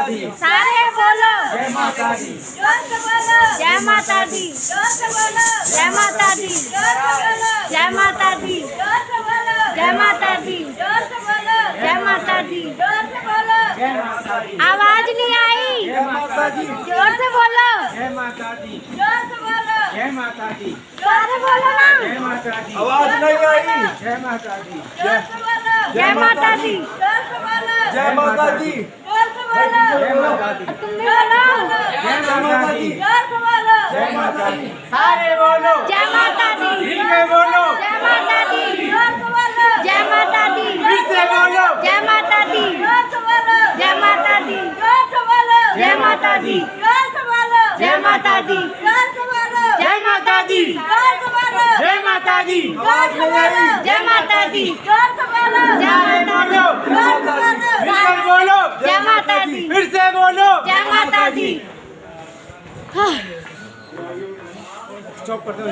दी। सारे बोलो जय माता दी। जोर से बोलो जय माता दी। जोर से बोलो जय माता दी। जोर से बोलो जय माता दी। जोर से बोलो जय माता दी। जोर से बोलो जय माता दी। जोर से बोलो जय माता दी। आवाज नहीं आई। जय माता दी। जोर से बोलो जय माता दी। जोर से बोलो जय माता दी। जोर से बोलो ना। जय माता दी। आवाज नहीं आई। जय माता दी। जोर से बोलो जय माता दी। जोर से बोलो जय माता दी। जोर से बोलो जय माता दी। तुम भी बोलो जय माता दी। जोर से बोलो जय माता दी। सारे बोलो जय माता दी। दिल में बोलो जय माता दी। जोर से बोलो जय माता दी। फिर से बोलो जय माता दी। जोर से बोलो जय माता दी। जोर से बोलो जय माता दी। जोर से बोलो जय माता दी। जोर से बोलो जय माता दी। जोर से बोलो जय माता दी। जोर से बोलो जय माता दी। जोर से बोलो जय माता दी। जोर से बोलो मिलकर बोलो जय माता दी। फिर से बोलो जय माता दी। स्टॉप कर दो।